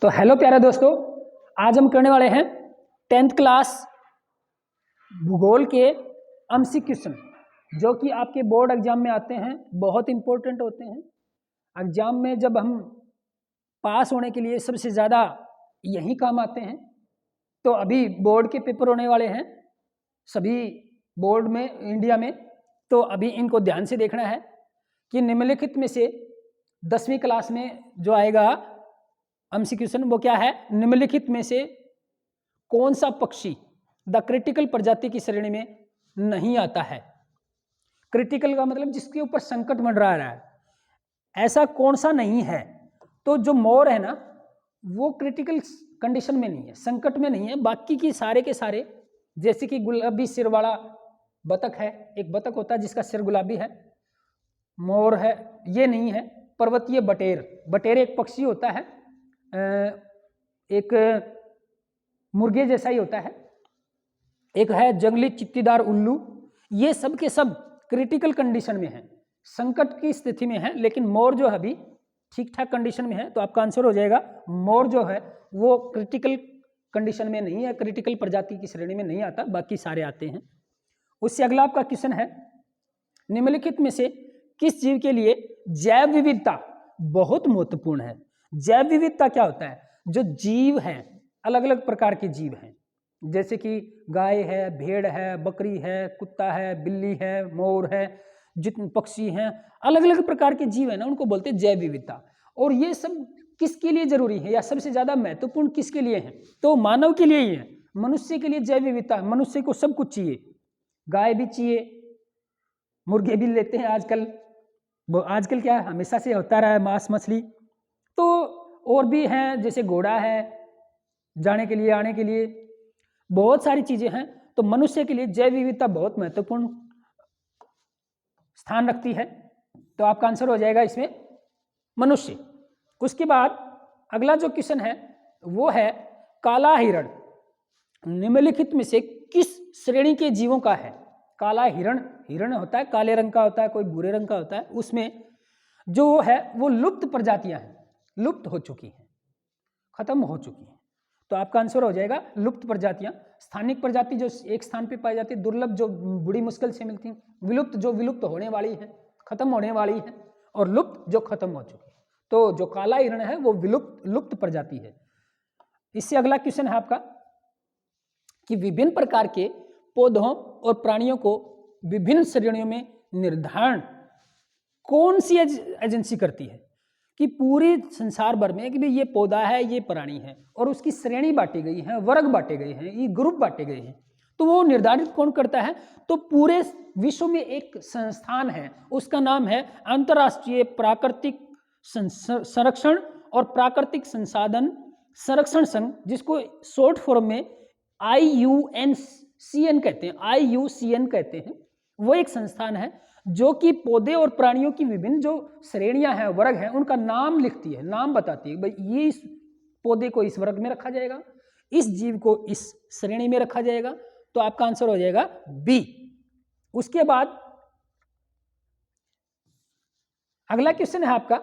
तो हेलो प्यारे दोस्तों, आज हम करने वाले हैं 10th क्लास भूगोल के एमसी क्वेश्चन जो कि आपके बोर्ड एग्जाम में आते हैं, बहुत इंपॉर्टेंट होते हैं। एग्जाम में जब हम पास होने के लिए सबसे ज़्यादा यही काम आते हैं। तो अभी बोर्ड के पेपर होने वाले हैं सभी बोर्ड में इंडिया में, तो अभी इनको ध्यान से देखना है कि निम्नलिखित में से 10वीं क्लास में जो आएगा एमसी क्वेश्चन वो क्या है, निम्नलिखित में से कौन सा पक्षी द क्रिटिकल प्रजाति की श्रेणी में नहीं आता है। क्रिटिकल का मतलब जिसके ऊपर संकट मंडरा रहा है, ऐसा कौन सा नहीं है। तो जो मोर है ना, वो क्रिटिकल कंडीशन में नहीं है, संकट में नहीं है। बाकी की सारे के सारे, जैसे कि गुलाबी सिर वाला बतख है, एक बतख होता है जिसका सिर गुलाबी है, मोर है, ये नहीं है। पर्वतीय बटेर, बटेर एक पक्षी होता है, एक मुर्गे जैसा ही होता है। एक है जंगली चित्तीदार उल्लू। ये सब के सब क्रिटिकल कंडीशन में है, संकट की स्थिति में है, लेकिन मोर जो है अभी ठीक ठाक कंडीशन में है। तो आपका आंसर हो जाएगा मोर जो है वो क्रिटिकल कंडीशन में नहीं है, क्रिटिकल प्रजाति की श्रेणी में नहीं आता, बाकी सारे आते हैं। उससे अगला आपका क्वेश्चन है, निम्नलिखित में से किस जीव के लिए जैव विविधता बहुत महत्वपूर्ण है। जैव विविधता क्या होता है? जो जीव हैं, अलग अलग प्रकार के जीव हैं, जैसे कि गाय है, भेड़ है, बकरी है, कुत्ता है, बिल्ली है, मोर है, जितने पक्षी हैं, अलग अलग प्रकार के जीव है ना, उनको बोलते हैं जैव विविधता। और ये सब किसके लिए जरूरी है या सबसे ज्यादा महत्वपूर्ण किसके लिए है? तो मानव के लिए ही है, मनुष्य के लिए जैव विविधता। मनुष्य को सब कुछ चाहिए, गाय भी चाहिए, मुर्गे भी लेते हैं आजकल, वो आजकल क्या हमेशा से होता रहा है, मांस मछली। तो और भी हैं, जैसे घोड़ा है, जाने के लिए आने के लिए बहुत सारी चीजें हैं। तो मनुष्य के लिए जैव विविधता बहुत महत्वपूर्ण स्थान रखती है। तो आपका आंसर हो जाएगा इसमें मनुष्य। उसके बाद अगला जो क्वेश्चन है वो है काला हिरण निम्नलिखित में से किस श्रेणी के जीवों का है। काला हिरण, हिरण होता है काले रंग का होता है, कोई भूरे रंग का होता है, उसमें जो है वो लुप्त प्रजातियां हैं, लुप्त हो चुकी हैं, खत्म हो चुकी हैं। तो आपका आंसर हो जाएगा लुप्त प्रजातियां। स्थानिक प्रजाति जो एक स्थान पे पाई जाती है, दुर्लभ जो बड़ी मुश्किल से मिलती हैं, विलुप्त जो विलुप्त होने वाली है, खत्म होने वाली है, और लुप्त जो खत्म हो चुकी है। तो जो काला हिरण है वो लुप्त प्रजाति है। इससे अगला क्वेश्चन है आपका कि विभिन्न प्रकार के पौधों और प्राणियों को विभिन्न श्रेणियों में निर्धारण कौन सी एजेंसी करती है? कि पूरे संसार भर में कि भाई ये पौधा है, ये प्राणी है, और उसकी श्रेणी बांटी गई है, वर्ग बांटे गए हैं, ये ग्रुप बांटे गए हैं, तो वो निर्धारित कौन करता है? तो पूरे विश्व में एक संस्थान है, उसका नाम है अंतर्राष्ट्रीय प्राकृतिक संरक्षण और प्राकृतिक संसाधन संरक्षण संघ, जिसको शॉर्ट फॉर्म में IUCN कहते हैं, IUCN कहते हैं। वो एक संस्थान है जो कि पौधे और प्राणियों की विभिन्न जो श्रेणियां हैं, वर्ग हैं, उनका नाम लिखती है, नाम बताती है, भाई ये इस पौधे को इस वर्ग में रखा जाएगा, इस जीव को इस श्रेणी में रखा जाएगा। तो आपका आंसर हो जाएगा बी। उसके बाद अगला क्वेश्चन है आपका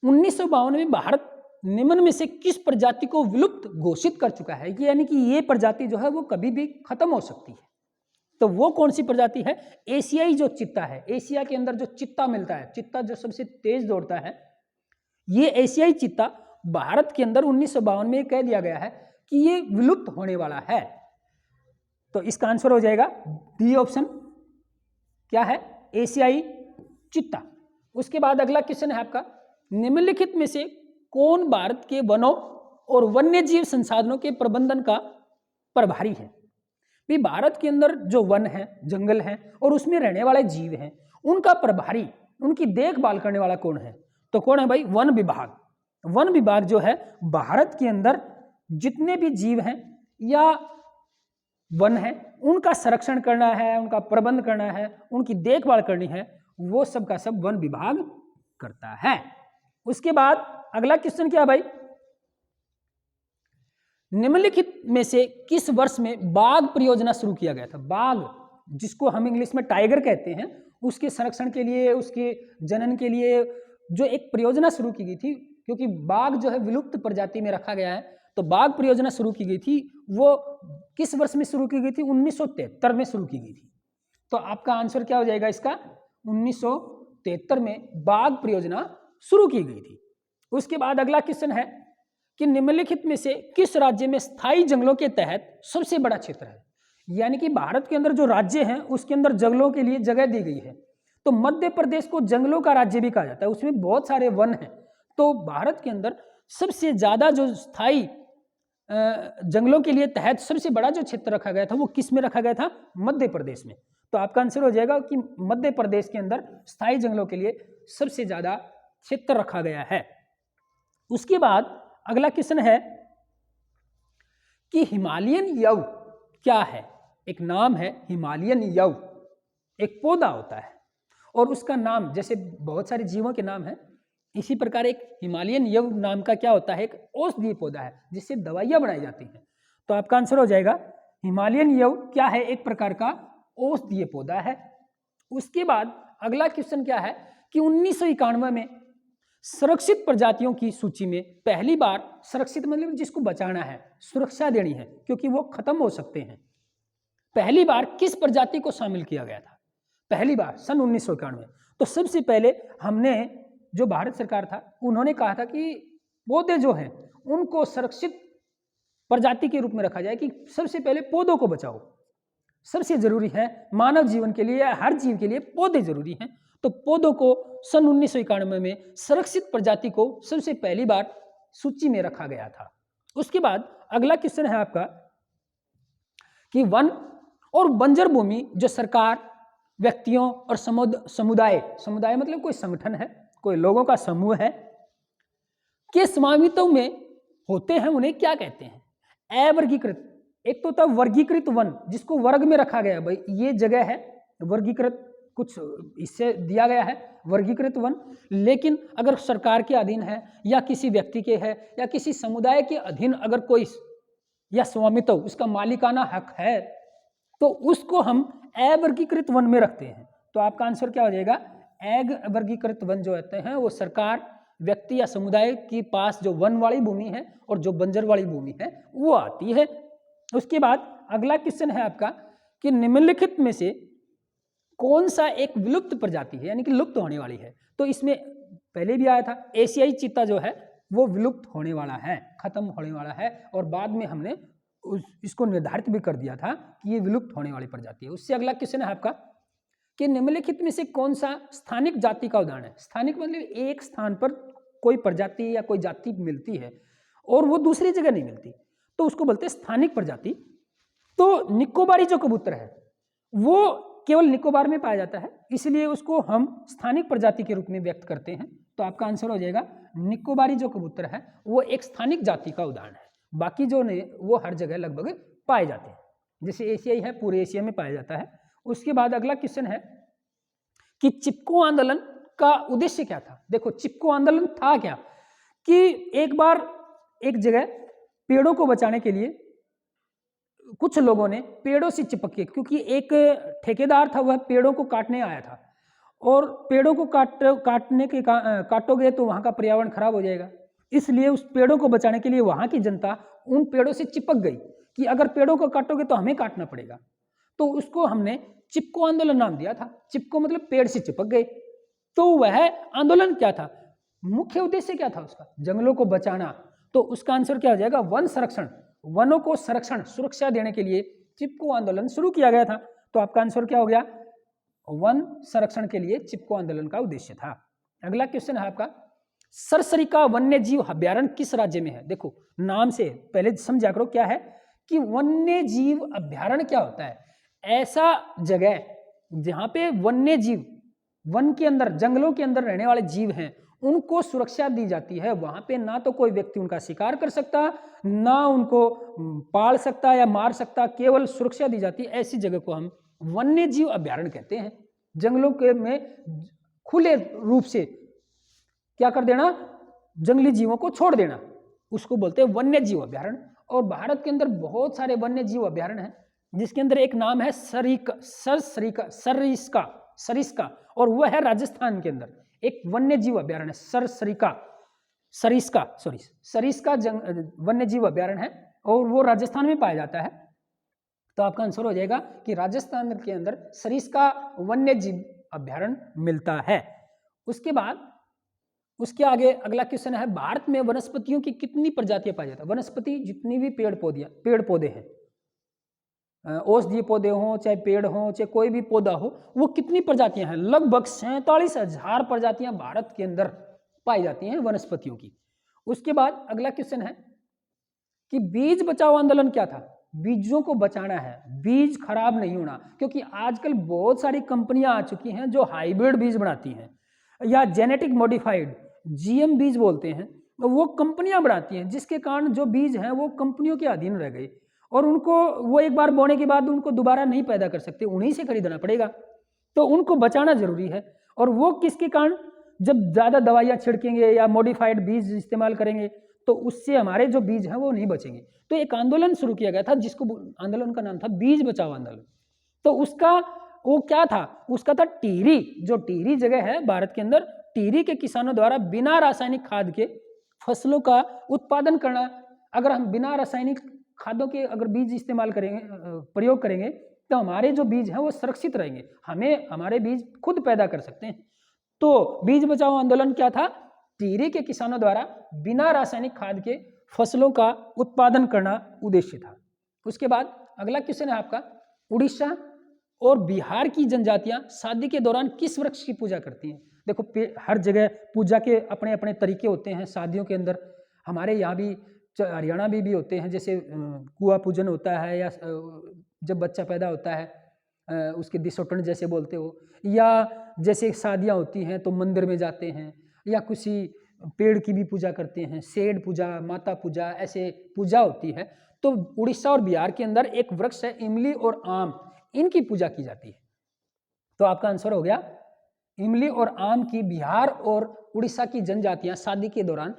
1952 में भारत निम्न में से किस प्रजाति को विलुप्त घोषित कर चुका है? यानी कि ये प्रजाति जो है वो कभी भी खत्म हो सकती है। तो वो कौन सी प्रजाति है? एशियाई जो चित्ता है, एशिया के अंदर जो चित्ता मिलता है, चित्ता जो सबसे तेज दौड़ता है, ये एशियाई चित्ता भारत के अंदर 1952 में कह दिया गया है कि ये विलुप्त होने वाला है। तो इसका आंसर हो जाएगा बी ऑप्शन। क्या है? एशियाई चित्ता। उसके बाद अगला क्वेश्चन है आपका, निम्नलिखित में से कौन भारत के वनों और वन्य जीव संसाधनों के प्रबंधन का प्रभारी है? भी भारत के अंदर जो वन है, जंगल है, और उसमें रहने वाले जीव हैं, उनका प्रभारी, उनकी देखभाल करने वाला कौन है? तो कौन है भाई? वन विभाग। वन विभाग जो है भारत के अंदर जितने भी जीव हैं या वन है, उनका संरक्षण करना है, उनका प्रबंध करना है, उनकी देखभाल करनी है, वो सब का सब वन विभाग करता है। उसके बाद अगला क्वेश्चन क्या है भाई? निम्नलिखित में से किस वर्ष में बाघ परियोजना शुरू किया गया था? बाघ, जिसको हम इंग्लिश में टाइगर कहते हैं, उसके संरक्षण के लिए, उसके जनन के लिए जो एक परियोजना शुरू की गई थी, क्योंकि बाघ जो है विलुप्त प्रजाति में रखा गया है। तो बाघ परियोजना शुरू की गई थी, वो किस वर्ष में शुरू की गई थी? 1973 में शुरू की गई थी। तो आपका आंसर क्या हो जाएगा इसका? 1973 में बाघ परियोजना शुरू की गई थी। उसके बाद अगला क्वेश्चन है कि निम्नलिखित में से किस राज्य में स्थायी जंगलों के तहत सबसे बड़ा क्षेत्र है? यानी कि भारत के अंदर जो राज्य हैं उसके अंदर जंगलों के लिए जगह दी गई है। तो मध्य प्रदेश को जंगलों का राज्य भी कहा जाता है, उसमें बहुत सारे वन हैं। तो भारत के अंदर सबसे ज्यादा जो स्थायी जंगलों के लिए तहत सबसे बड़ा जो क्षेत्र रखा गया था वो किस में रखा गया था? मध्य प्रदेश में। तो आपका आंसर हो जाएगा कि मध्य प्रदेश के अंदर स्थायी जंगलों के लिए सबसे ज्यादा क्षेत्र रखा गया है। उसके बाद अगला क्वेश्चन है कि हिमालयन यव क्या है? एक नाम है हिमालयन यव, एक पौधा होता है और उसका नाम, जैसे बहुत सारे जीवों के नाम हैं, इसी प्रकार एक हिमालयन यव नाम का क्या होता है? एक औषधीय पौधा है जिससे दवाइयां बनाई जाती हैं। तो आपका आंसर हो जाएगा हिमालयन यव क्या है? एक प्रकार का औषधीय पौधा है। उसके बाद अगला क्वेश्चन क्या है कि 1991 में सुरक्षित प्रजातियों की सूची में पहली बार, सुरक्षित मतलब जिसको बचाना है, सुरक्षा देनी है क्योंकि वो खत्म हो सकते हैं, पहली बार किस प्रजाति को शामिल किया गया था? पहली बार सन 1991। तो सबसे पहले हमने, जो भारत सरकार था, उन्होंने कहा था कि पौधे जो हैं उनको सुरक्षित प्रजाति के रूप में रखा जाए, कि सबसे पहले पौधों को बचाओ, सबसे जरूरी है मानव जीवन के लिए, हर जीव के लिए पौधे जरूरी हैं। तो पौधों को सन 1991 में सुरक्षित प्रजाति को सबसे पहली बार सूची में रखा गया था। उसके बाद अगला क्वेश्चन है आपका कि वन और बंजर भूमि जो सरकार, व्यक्तियों और समुदाय, समुदाय मतलब कोई संगठन है, कोई लोगों का समूह है, के स्वामित्व में होते हैं, उन्हें क्या कहते हैं? अवर्गीकृत। एक तो था वर्गीकृत वन, जिसको वर्ग में रखा गया, भाई ये जगह है वर्गीकृत, कुछ इससे दिया गया है वर्गीकृत वन। लेकिन अगर सरकार के अधीन है या किसी व्यक्ति के है या किसी समुदाय के अधीन अगर कोई या स्वामित्व, उसका मालिकाना हक है, तो उसको हम अवर्गीकृत वन में रखते हैं। तो आपका आंसर क्या हो जाएगा? अवर्गीकृत वन जो होते हैं वो सरकार, व्यक्ति या समुदाय के पास जो वन वाली भूमि है और जो बंजर वाली भूमि है वो आती है। उसके बाद अगला क्वेश्चन है आपका कि निम्नलिखित में से कौन सा एक विलुप्त प्रजाति है, यानी कि लुप्त होने वाली है? तो इसमें पहले भी आया था, एशियाई चीता जो है वो विलुप्त होने वाला है, खत्म होने वाला है, और बाद में हमने इसको निर्धारित भी कर दिया था कि ये विलुप्त होने वाली प्रजाति है। उससे अगला क्वेश्चन है आपका कि निम्नलिखित में से कौन सा स्थानिक जाति का उदाहरण है? स्थानिक मतलब एक स्थान पर कोई प्रजाति या कोई जाति मिलती है और वो दूसरी जगह नहीं मिलती, तो उसको बोलते हैं स्थानिक प्रजाति। तो निकोबारी जो कबूतर है वो केवल निकोबार में पाया जाता है, इसलिए उसको हम स्थानिक प्रजाति के रूप में व्यक्त करते हैं। तो आपका आंसर हो जाएगा निकोबारी जो कबूतर है वो एक स्थानिक जाति का उदाहरण है। बाकी जो ने वो हर जगह लगभग पाए जाते हैं, जैसे एशियाई है पूरे एशिया में पाया जाता है। उसके बाद अगला क्वेश्चन है कि चिपको आंदोलन का उद्देश्य क्या था? देखो चिपको आंदोलन था क्या कि एक बार एक जगह पेड़ों को बचाने के लिए कुछ लोगों ने पेड़ों से चिपक के, क्योंकि एक ठेकेदार था वह पेड़ों को काटने आया था और पेड़ों को काटने के काटोगे तो वहां का पर्यावरण खराब हो जाएगा, इसलिए उस पेड़ों को बचाने के लिए वहां की जनता उन पेड़ों से चिपक गई कि अगर पेड़ों को काटोगे तो हमें काटना पड़ेगा। तो उसको हमने चिपको आंदोलन नाम दिया था। चिपको मतलब पेड़ से चिपक गए। तो वह आंदोलन क्या था, मुख्य उद्देश्य क्या था उसका? जंगलों को बचाना। तो उसका आंसर क्या हो जाएगा? वन संरक्षण, वनों को संरक्षण, सुरक्षा देने के लिए चिपको आंदोलन शुरू किया गया था। तो आपका आंसर क्या हो गया? वन संरक्षण के लिए चिपको आंदोलन का उद्देश्य था। अगला क्वेश्चन है आपका, सरसरिका वन्य जीव अभ्यारण्य किस राज्य में है? देखो नाम से पहले समझा करो क्या है कि वन्य जीव अभ्यारण्य क्या होता है? ऐसा जगह जहां पे वन्य जीव, वन के अंदर, जंगलों के अंदर रहने वाले जीव हैं, उनको सुरक्षा दी जाती है। वहां पे ना तो कोई व्यक्ति उनका शिकार कर सकता, ना उनको पाल सकता या मार सकता, केवल सुरक्षा दी जाती है। ऐसी जगह को हम वन्य जीव अभ्यारण्य कहते हैं। जंगलों के में खुले रूप से क्या कर देना, जंगली जीवों को छोड़ देना, उसको बोलते हैं वन्य जीव अभ्यारण्य। और भारत के अंदर बहुत सारे वन्य जीव अभ्यारण्य हैं, जिसके अंदर एक नाम है सरिस्का, और वह है राजस्थान के अंदर एक वन्य जीव अभ्यारण्य सरसरिका। सरिस्का वन्य जीव अभ्यारण्य है और वो राजस्थान में पाया जाता है। तो आपका आंसर हो जाएगा कि राजस्थान के अंदर सरिस्का वन्य जीव अभ्यारण्य मिलता है। उसके बाद उसके आगे अगला क्वेश्चन है, भारत में वनस्पतियों की कितनी प्रजातियां पाई जाती है? वनस्पति जितनी भी पेड़ पौधे हैं, औषधीय पौधे हों चाहे पेड़ हों चाहे कोई भी पौधा हो, वो कितनी प्रजातियां हैं? लगभग 47,000 प्रजातियां भारत के अंदर पाई जाती हैं वनस्पतियों की। उसके बाद अगला क्वेश्चन है कि बीज बचाओ आंदोलन क्या था? बीजों को बचाना है, बीज खराब नहीं होना, क्योंकि आजकल बहुत सारी कंपनियां आ चुकी हैं जो हाइब्रिड बीज बनाती हैं या जेनेटिक मॉडिफाइड जीएम बीज बोलते हैं, वो कंपनियां बनाती हैं, जिसके कारण जो बीज हैं वो कंपनियों के अधीन रह गए और उनको वो एक बार बोने के बाद उनको दोबारा नहीं पैदा कर सकते, उन्हीं से खरीदना पड़ेगा। तो उनको बचाना जरूरी है। और वो किसके कारण? जब ज़्यादा दवाइयाँ छिड़केंगे या मॉडिफाइड बीज इस्तेमाल करेंगे तो उससे हमारे जो बीज हैं वो नहीं बचेंगे। तो एक आंदोलन शुरू किया गया था जिसको आंदोलन का नाम था बीज बचाओ आंदोलन। तो उसका वो क्या था? उसका था टिहरी, जो टिहरी जगह है भारत के अंदर, टिहरी के किसानों द्वारा बिना रासायनिक खाद के फसलों का उत्पादन करना। अगर हम बिना रासायनिक खादों के अगर बीज इस्तेमाल करेंगे, प्रयोग करेंगे, तो हमारे जो बीज हैं वो सुरक्षित रहेंगे, हमें हमारे बीज खुद पैदा कर सकते हैं। तो बीज बचाओ आंदोलन क्या था? टिहरी के किसानों द्वारा बिना रासायनिक खाद के फसलों का उत्पादन करना उद्देश्य था। उसके बाद अगला क्वेश्चन है आपका, उड़ीसा और बिहार की जनजातियां शादी के दौरान किस वृक्ष की पूजा करती हैं? देखो हर जगह पूजा के अपने अपने तरीके होते हैं। शादियों के अंदर हमारे यहाँ भी, हरियाणा में भी होते हैं, जैसे कुआं पूजन होता है, या जब बच्चा पैदा होता है उसके दिसोटन जैसे बोलते हो, या जैसे शादियाँ होती हैं तो मंदिर में जाते हैं, या किसी पेड़ की भी पूजा करते हैं, सेड पूजा, माता पूजा, ऐसे पूजा होती है। तो उड़ीसा और बिहार के अंदर एक वृक्ष है इमली और आम, इनकी पूजा की जाती है। तो आपका आंसर हो गया इमली और आम की बिहार और उड़ीसा की जनजातियां शादी के दौरान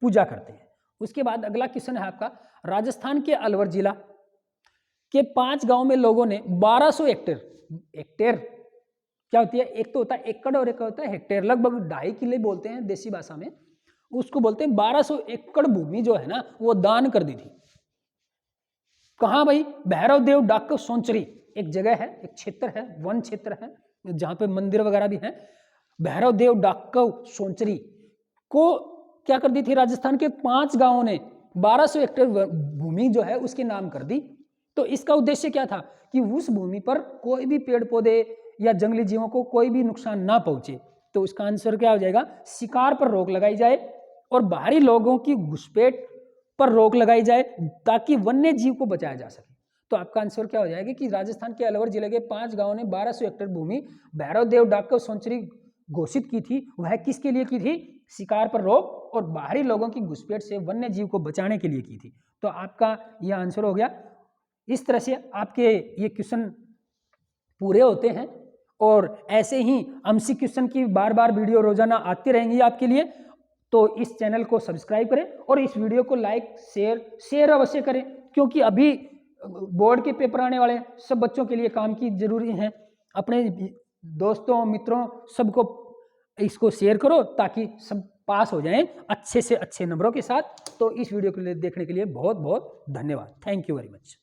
पूजा करते हैं। उसके बाद अगला क्वेश्चन है आपका, राजस्थान के अलवर जिला के 5 गांव में लोगों ने 1200 हेक्टेयर क्या होती है? एक तो होता है एकड़ और एक होता है हेक्टेयर, लगभग 2.5 किले बोलते हैं देसी भाषा में, उसको बोलते हैं 1200 एकड़ भूमि जो है ना वो दान कर दी थी। कहाँ भाई? भैरव देव डाक सोनचरी एक जगह है, एक क्षेत्र है, वन क्षेत्र है जहाँ पे मंदिर वगैरह भी हैं। भैरव देव डाक सोनचरी को क्या कर दी थी? राजस्थान के 5 गांवों ने 1200 हेक्टेयर भूमि जो है उसके नाम कर दी। तो इसका उद्देश्य क्या था कि उस भूमि पर कोई भी पेड़ पौधे या जंगली जीवों को कोई भी नुकसान ना पहुंचे। तो उसका आंसर क्या हो जाएगा? शिकार पर रोक लगाई जाए और बाहरी लोगों की घुसपैठ पर रोक लगाई जाए ताकि वन्य जीव को बचाया जा सके। तो आपका आंसर क्या हो जाएगा कि राजस्थान के अलवर जिले के 5 गांवों ने 1200 हेक्टेयर भूमि भैरव देव डाक सेंचुरी घोषित की थी। वह किसके लिए की थी? शिकार पर रोक और बाहरी लोगों की घुसपैठ से वन्य जीव को बचाने के लिए की थी। तो आपका यह आंसर हो गया। इस तरह से आपके ये क्वेश्चन पूरे होते हैं और ऐसे ही एमसी क्वेश्चन की बार बार वीडियो रोजाना आती रहेंगी आपके लिए। तो इस चैनल को सब्सक्राइब करें और इस वीडियो को लाइक शेयर अवश्य करें, क्योंकि अभी बोर्ड के पेपर आने वाले हैं, सब बच्चों के लिए काम की जरूरी हैं। अपने दोस्तों मित्रों सबको इसको शेयर करो ताकि सब पास हो जाएं अच्छे से अच्छे नंबरों के साथ। तो इस वीडियो को देखने के लिए बहुत बहुत धन्यवाद। Thank you very much.